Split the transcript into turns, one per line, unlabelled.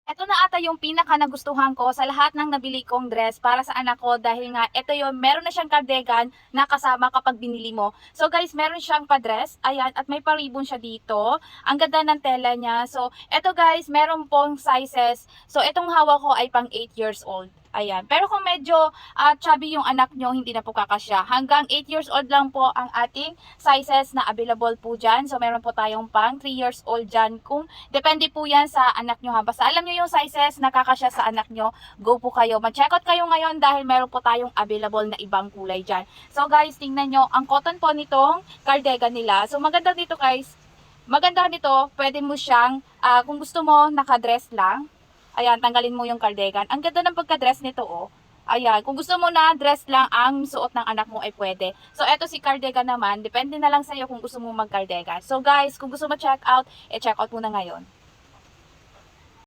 Ito na ata yung pinaka nagustuhan ko sa lahat ng nabili kong dress para sa anak ko dahil nga ito yon meron na siyang cardigan na kasama kapag binili mo. So guys, meron siyang pa-dress, ayan, at may pa-ribbon siya dito. Ang ganda ng tela niya. So ito guys, meron pong sizes. So itong hawak ko ay pang 8 years old. Ayan. Pero kung medyo chubby yung anak nyo, hindi na po kakasya. Hanggang 8 years old lang po ang ating sizes na available po dyan. So meron po tayong pang 3 years old dyan. Kung depende po yan sa anak nyo ha. Basta alam nyo yung sizes na kakasya sa anak nyo, go po kayo. Mag-check out kayo ngayon dahil meron po tayong available na ibang kulay dyan. So guys, tingnan nyo, ang cotton po nitong cardigan nila. So maganda dito guys, maganda nito, pwede mo siyang, kung gusto mo, nakadress lang. Ayan, tanggalin mo yung cardigan. Ang ganda ng pagka-dress nito, oh. Ayan, kung gusto mo na dress lang ang suot ng anak mo ay pwede. So, eto si cardigan naman. Depende na lang sa'yo kung gusto mo mag-cardigan. So, guys, kung gusto mo check out, check out muna ngayon.